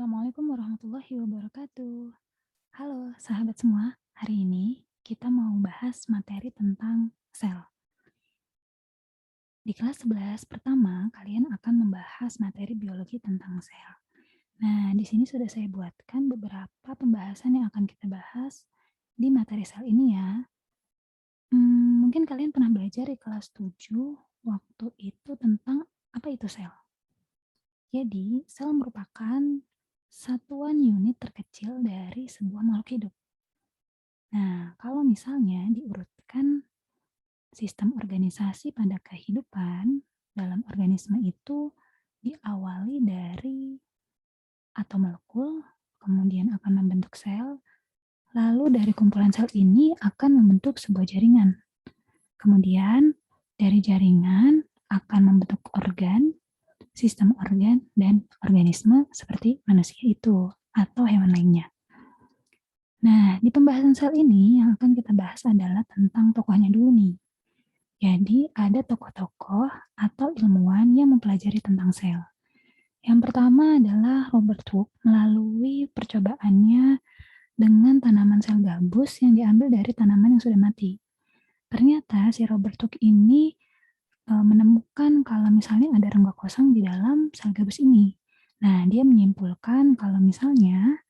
Assalamualaikum warahmatullahi wabarakatuh. Halo sahabat semua, hari ini kita mau bahas materi tentang sel. Di kelas 11 pertama, kalian akan membahas materi biologi tentang sel. Nah, di sini sudah saya buatkan beberapa pembahasan yang akan kita bahas di materi sel ini ya. Mungkin kalian pernah belajar di kelas 7 waktu itu tentang apa itu sel. Jadi, sel merupakan satuan unit terkecil dari sebuah makhluk hidup. Nah, kalau misalnya diurutkan sistem organisasi pada kehidupan dalam organisme itu diawali dari atom molekul, kemudian akan membentuk sel, lalu dari kumpulan sel ini akan membentuk sebuah jaringan. Kemudian dari jaringan akan membentuk organ, sistem organ, dan organisme seperti manusia itu atau hewan lainnya. Nah, di pembahasan sel ini yang akan kita bahas adalah tentang tokohnya dulu nih. Jadi, ada tokoh-tokoh atau ilmuwan yang mempelajari tentang sel. Yang pertama adalah Robert Hooke melalui percobaannya dengan tanaman sel gabus yang diambil dari tanaman yang sudah mati. Ternyata si Robert Hooke ini menemukan kalau misalnya ada rongga kosong di dalam sel gabus ini. Nah, dia menyimpulkan kalau misalnya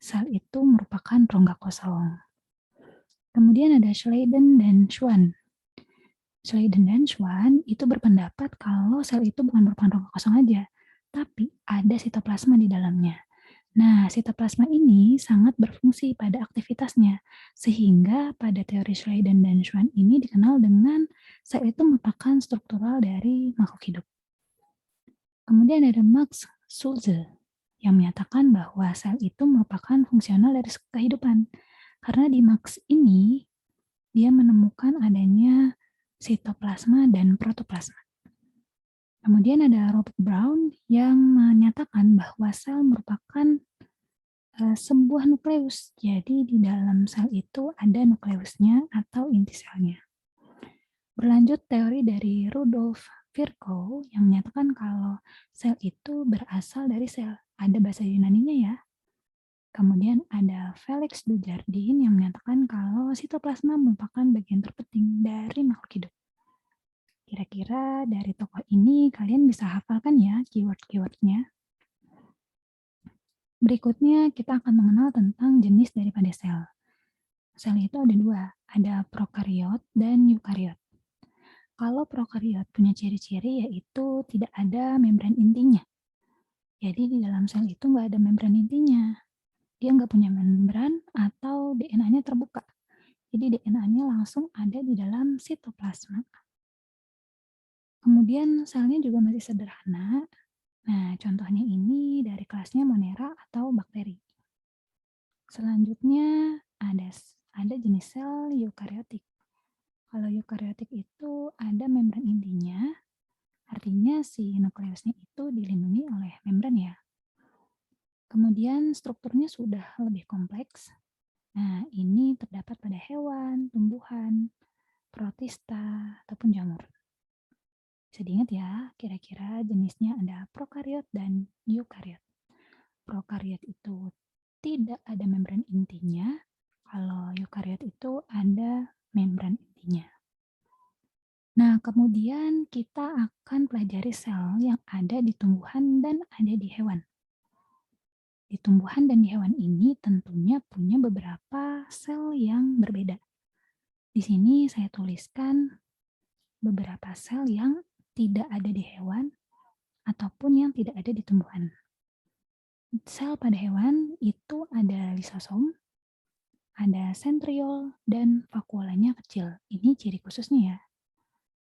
sel itu merupakan rongga kosong. Kemudian ada Schleiden dan Schwann. Schleiden dan Schwann itu berpendapat kalau sel itu bukan merupakan rongga kosong aja, tapi ada sitoplasma di dalamnya. Nah, sitoplasma ini sangat berfungsi pada aktivitasnya, sehingga pada teori Schleiden dan Schwann ini dikenal dengan sel itu merupakan struktural dari makhluk hidup. Kemudian ada Max Schulze yang menyatakan bahwa sel itu merupakan fungsional dari kehidupan. Karena di Max ini, dia menemukan adanya sitoplasma dan protoplasma. Kemudian ada Robert Brown yang menyatakan bahwa sel merupakan sebuah nukleus. Jadi di dalam sel itu ada nukleusnya atau inti selnya. Berlanjut teori dari Rudolf Virchow yang menyatakan kalau sel itu berasal dari sel. Ada bahasa Yunaninya ya. Kemudian ada Felix Dujardin yang menyatakan kalau sitoplasma merupakan bagian terpenting dari makhluk hidup. Kira-kira dari tokoh ini kalian bisa hafalkan ya keyword-keywordnya. Berikutnya kita akan mengenal tentang jenis daripada sel. Sel itu ada dua, ada prokariot dan eukariot. Kalau prokariot punya ciri-ciri yaitu tidak ada membran intinya. Jadi di dalam sel itu nggak ada membran intinya. Dia nggak punya membran atau DNA-nya terbuka. Jadi DNA-nya langsung ada di dalam sitoplasma. Kemudian selnya juga masih sederhana. Nah, contohnya ini dari kelasnya Monera atau bakteri. Selanjutnya ada jenis sel eukariotik. Kalau eukariotik itu ada membran intinya, artinya si nukleusnya itu dilindungi oleh membran ya. Kemudian strukturnya sudah lebih kompleks. Nah, ini terdapat pada hewan, tumbuhan, protista, ataupun jamur. Bisa diingat ya, kira-kira jenisnya ada prokariot dan eukariot. Prokariot itu tidak ada membran intinya, kalau eukariot itu ada membran intinya. Nah, kemudian kita akan pelajari sel yang ada di tumbuhan dan ada di hewan. Di tumbuhan dan di hewan ini tentunya punya beberapa sel yang berbeda. Di sini saya tuliskan beberapa sel yang tidak ada di hewan ataupun yang tidak ada di tumbuhan. Sel pada hewan itu ada lisosom, ada sentriol, dan vakuolanya kecil. Ini ciri khususnya ya.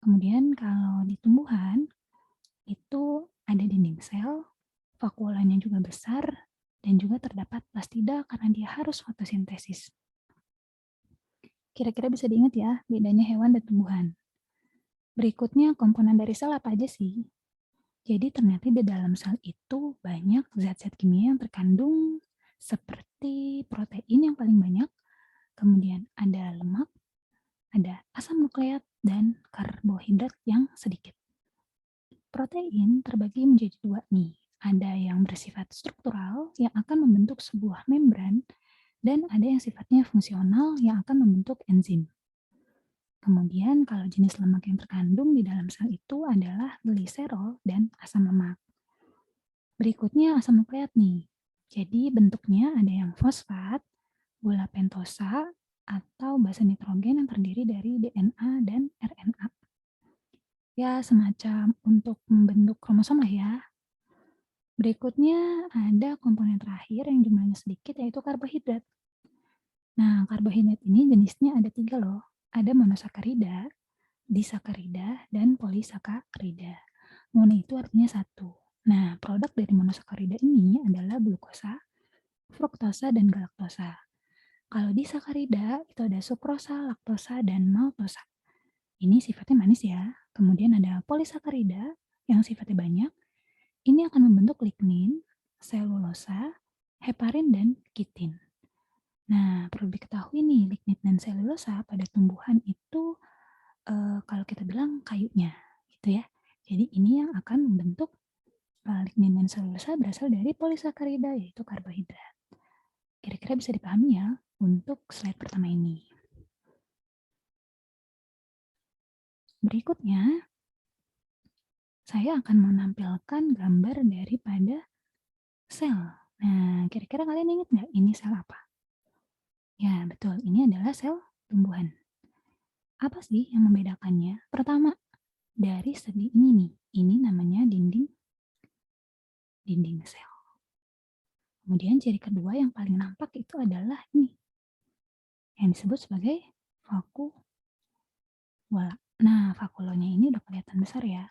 Kemudian kalau di tumbuhan, itu ada dinding sel, vakuolanya juga besar, dan juga terdapat plastida karena dia harus fotosintesis. Kira-kira bisa diingat ya, bedanya hewan dan tumbuhan. Berikutnya komponen dari sel apa aja sih? Jadi ternyata di dalam sel itu banyak zat-zat kimia yang terkandung seperti protein yang paling banyak, kemudian ada lemak, ada asam nukleat, dan karbohidrat yang sedikit. Protein terbagi menjadi dua nih, Ada yang bersifat struktural yang akan membentuk sebuah membran dan ada yang sifatnya fungsional yang akan membentuk enzim. Kemudian kalau jenis lemak yang terkandung di dalam sel itu adalah gliserol dan asam lemak. Berikutnya asam nukleat nih. Jadi bentuknya ada yang fosfat, gula pentosa, atau basa nitrogen yang terdiri dari DNA dan RNA. Ya semacam untuk membentuk kromosom lah ya. Berikutnya ada komponen terakhir yang jumlahnya sedikit yaitu karbohidrat. Nah, karbohidrat ini jenisnya ada 3 loh. Ada monosakarida, disakarida, dan polisakarida. Mono itu artinya satu. Nah, produk dari monosakarida ini adalah glukosa, fruktosa, dan galaktosa. Kalau disakarida itu ada sukrosa, laktosa, dan maltosa. Ini sifatnya manis ya. Kemudian ada polisakarida yang sifatnya banyak. Ini akan membentuk lignin, selulosa, heparin, dan kitin. Nah, perlu diketahui nih, lignin dan selulosa pada tumbuhan itu kalau kita bilang kayunya, gitu ya. Jadi ini yang akan membentuk lignin dan selulosa berasal dari polisakarida, yaitu karbohidrat. Kira-kira bisa dipahami ya untuk slide pertama ini. Berikutnya, saya akan menampilkan gambar daripada sel. Nah, kira-kira kalian ingat nggak ini sel apa? Ya, betul. Ini adalah sel tumbuhan. Apa sih yang membedakannya? Pertama, dari segi ini nih. Ini namanya dinding sel. Kemudian ciri kedua yang paling nampak itu adalah ini. Yang disebut sebagai vakuola. Nah, vakuolanya ini udah kelihatan besar ya.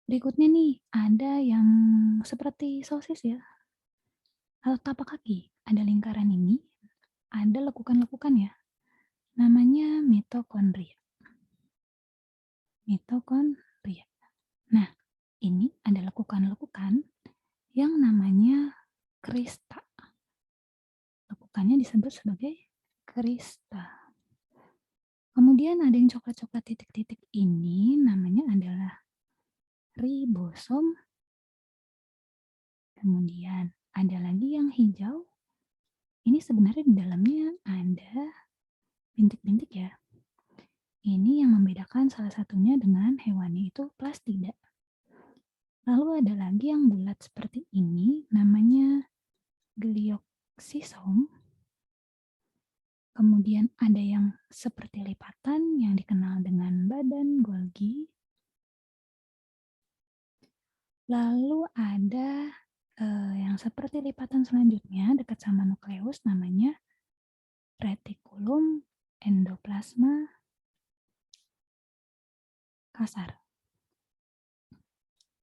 Berikutnya nih, ada yang seperti sosis ya. Atau tapak kaki. Ada lingkaran ini, ada lekukan-lekukan ya. Namanya mitokondria. Mitokondria. Nah, ini ada lekukan-lekukan yang namanya krista. Lekukannya disebut sebagai krista. Kemudian ada yang coklat-coklat titik-titik ini namanya adalah ribosom. Kemudian ada lagi yang hijau. Ini sebenarnya di dalamnya ada bintik-bintik ya. Ini yang membedakan salah satunya dengan hewani itu plastida. Lalu ada lagi yang bulat seperti ini namanya glioksisom. Kemudian ada yang seperti lipatan yang dikenal dengan badan Golgi. Lalu ada yang seperti lipatan selanjutnya dekat sama nukleus namanya retikulum endoplasma kasar.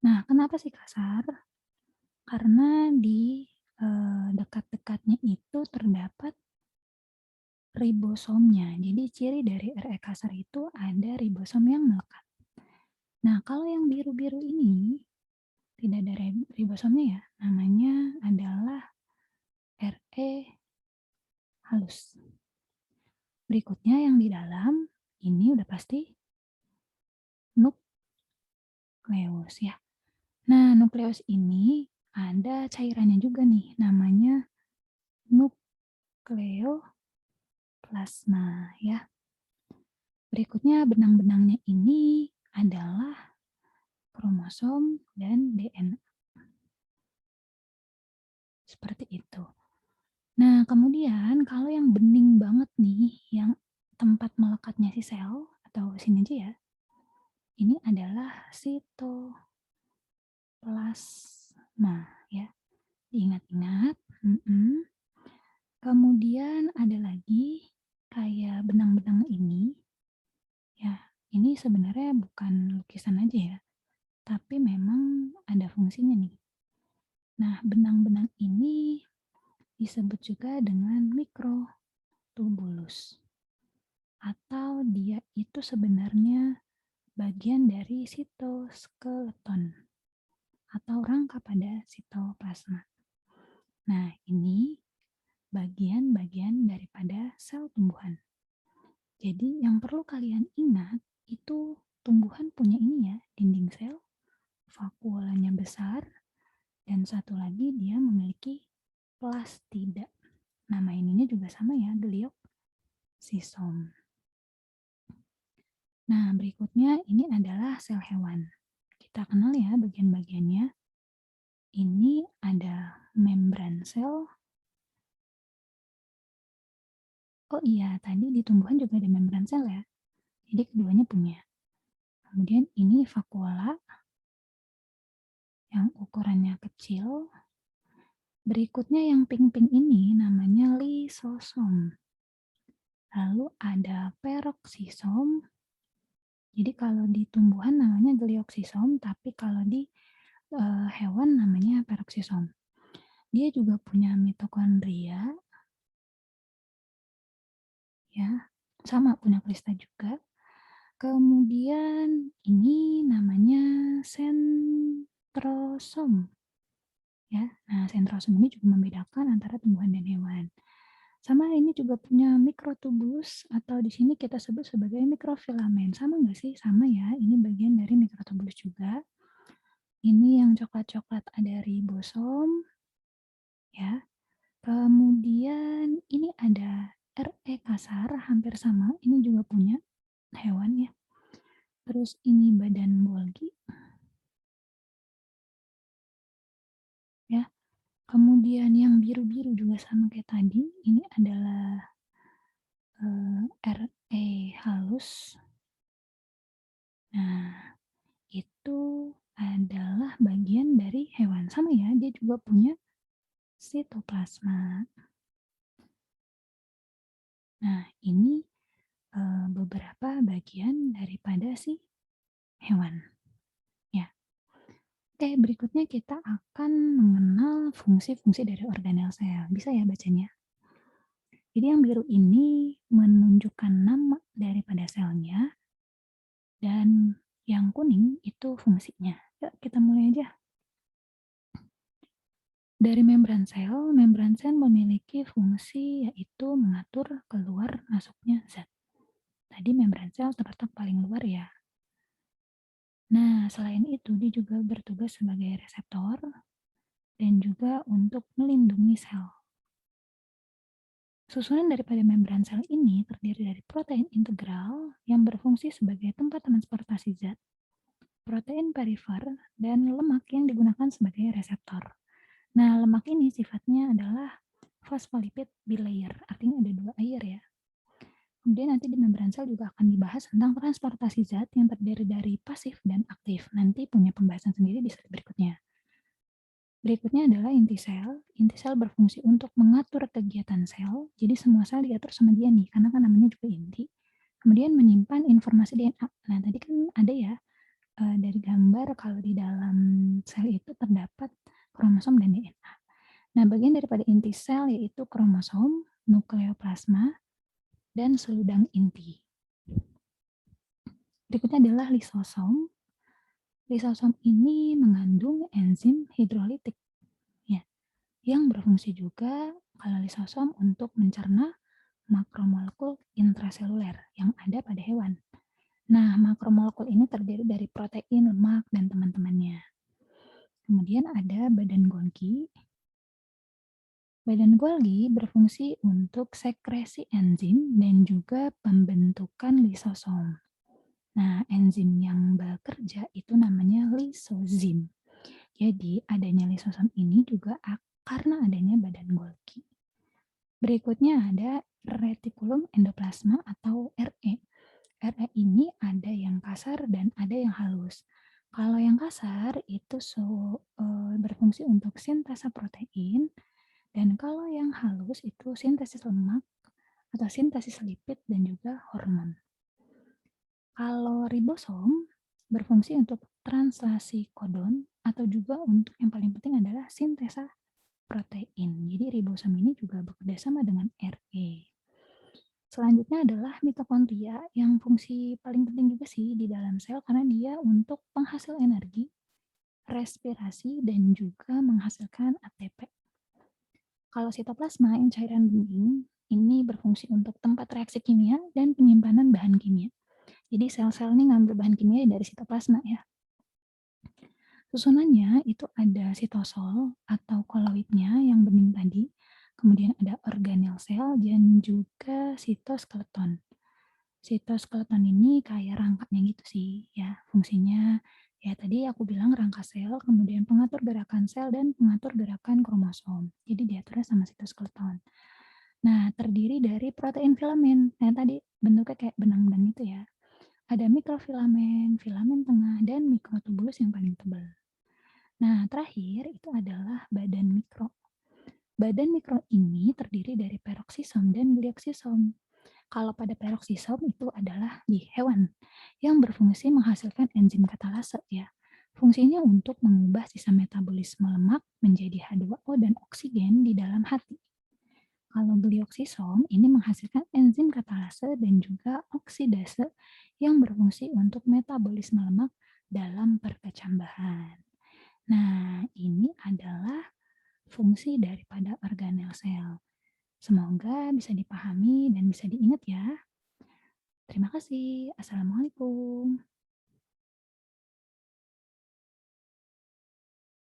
Nah, kenapa sih kasar? Karena di dekat-dekatnya itu terdapat ribosomnya. Jadi ciri dari RE kasar itu ada ribosom yang melekat. Nah, kalau yang biru-biru ini tidak ada ribosomnya ya, namanya adalah RE halus. Berikutnya yang di dalam ini udah pasti nukleus ya. Nah, nukleus ini ada cairannya juga nih, namanya nukleoplasma ya. Berikutnya benang-benangnya ini adalah kromosom dan DNA. Seperti itu. Nah, kemudian kalau yang bening banget nih, yang tempat melekatnya si sel, atau sini aja ya, ini adalah sitoplasma ya. Diingat-ingat. Kemudian ada lagi kayak benang-benang ini. Ya, ini sebenarnya bukan lukisan aja ya, tapi memang ada fungsinya nih. Nah, benang-benang ini disebut juga dengan mikrotubulus. Atau dia itu sebenarnya bagian dari sitoskeleton atau rangka pada sitoplasma. Nah, ini bagian-bagian daripada sel tumbuhan. Jadi yang perlu kalian ingat itu tumbuhan punya ini ya, dinding sel, vakuolanya besar, Dan satu lagi dia memiliki plastida. Nama ininya juga sama ya, glioksisom. Nah, berikutnya ini adalah sel hewan. Kita kenal ya bagian-bagiannya. Ini ada membran sel. Oh iya, tadi di tumbuhan juga ada membran sel ya. Jadi keduanya punya. Kemudian ini vakuola yang ukurannya kecil. Berikutnya yang pink-pink ini namanya lisosom. Lalu ada peroksisom. Jadi kalau di tumbuhan namanya glioksisom, tapi kalau di hewan namanya peroksisom. Dia juga punya mitokondria, ya, sama punya klista juga. Kemudian ini namanya sentrosom, ya. Nah, sentrosom ini juga membedakan antara tumbuhan dan hewan. Sama ini juga punya mikrotubulus atau di sini kita sebut sebagai mikrofilamen. Sama nggak sih? Sama ya. Ini bagian dari mikrotubulus juga. Ini yang coklat-coklat ada ribosom, ya. Kemudian ini ada RE kasar, hampir sama. Ini juga punya hewan ya. Terus ini badan Golgi, ya. Kemudian yang biru-biru juga sama kayak tadi. Ini adalah RE halus. Nah, itu adalah bagian dari hewan. Sama ya, dia juga punya sitoplasma. Nah, ini beberapa bagian daripada si hewan. Ya. Oke, berikutnya kita akan mengenal fungsi-fungsi dari organel sel. Bisa ya bacanya? Jadi yang biru ini menunjukkan nama daripada selnya, dan yang kuning itu fungsinya. Yuk kita mulai aja. Dari membran sel memiliki fungsi yaitu mengatur keluar masuknya zat. Tadi membran sel terletak paling luar ya. Nah, selain itu dia juga bertugas sebagai reseptor dan juga untuk melindungi sel. Susunan daripada membran sel ini terdiri dari protein integral yang berfungsi sebagai tempat transportasi zat, protein perifer, dan lemak yang digunakan sebagai reseptor. Nah, lemak ini sifatnya adalah phospholipid bilayer, artinya ada 2 layer ya. Kemudian nanti di membran sel juga akan dibahas tentang transportasi zat yang terdiri dari pasif dan aktif. Nanti punya pembahasan sendiri di slide berikutnya. Berikutnya adalah inti sel. Inti sel berfungsi untuk mengatur kegiatan sel. Jadi semua sel diatur sama dia nih, karena kan namanya juga inti. Kemudian menyimpan informasi DNA. Nah, tadi kan ada ya dari gambar kalau di dalam sel itu terdapat kromosom dan DNA. Nah, bagian daripada inti sel yaitu kromosom, nukleoplasma, dan seludang inti. Berikutnya adalah lisosom. Lisosom ini mengandung enzim hidrolitik ya, yang berfungsi juga kalau lisosom untuk mencerna makromolekul intraseluler yang ada pada hewan. Nah, makromolekul ini terdiri dari protein, lemak, dan teman-temannya. Kemudian ada badan Golgi. Badan Golgi berfungsi untuk sekresi enzim dan juga pembentukan lisosom. Nah, enzim yang bekerja itu namanya lisozim. Jadi, adanya lisosom ini juga karena adanya badan Golgi. Berikutnya ada retikulum endoplasma atau RE. RE ini ada yang kasar dan ada yang halus. Kalau yang kasar itu berfungsi untuk sintesa protein, dan kalau yang halus itu sintesis lemak atau sintesis lipid dan juga hormon. Kalau ribosom berfungsi untuk translasi kodon atau juga untuk yang paling penting adalah sintesa protein. Jadi ribosom ini juga bekerja sama dengan RE. Selanjutnya adalah mitokondria yang fungsi paling penting juga sih di dalam sel karena dia untuk penghasil energi, respirasi, dan juga menghasilkan ATP. Kalau sitoplasma yang cairan bening ini berfungsi untuk tempat reaksi kimia dan penyimpanan bahan kimia. Jadi sel-sel ini ngambil bahan kimia dari sitoplasma ya. Susunannya itu ada sitosol atau koloidnya yang bening tadi, kemudian ada organel sel dan juga sitoskeleton. Sitoskeleton ini kayak rangkanya gitu sih ya, fungsinya ya tadi aku bilang rangka sel, kemudian pengatur gerakan sel dan pengatur gerakan kromosom. Jadi diaturnya sama sitoskeleton. Nah, terdiri dari protein filamen. Yang tadi bentuknya kayak benang-benang itu ya. Ada mikrofilamen, filamen tengah, dan mikrotubulus yang paling tebal. Nah, terakhir itu adalah badan mikro. Badan mikro ini terdiri dari peroksisom dan glioksisom. Kalau pada peroksisom itu adalah di hewan yang berfungsi menghasilkan enzim katalase ya. Fungsinya untuk mengubah sisa metabolisme lemak menjadi H2O dan oksigen di dalam hati. Kalau glioksisom ini menghasilkan enzim katalase dan juga oksidase yang berfungsi untuk metabolisme lemak dalam perkecambahan. Nah, ini adalah fungsi daripada organel sel. Semoga bisa dipahami dan bisa diingat ya. Terima kasih. Assalamualaikum.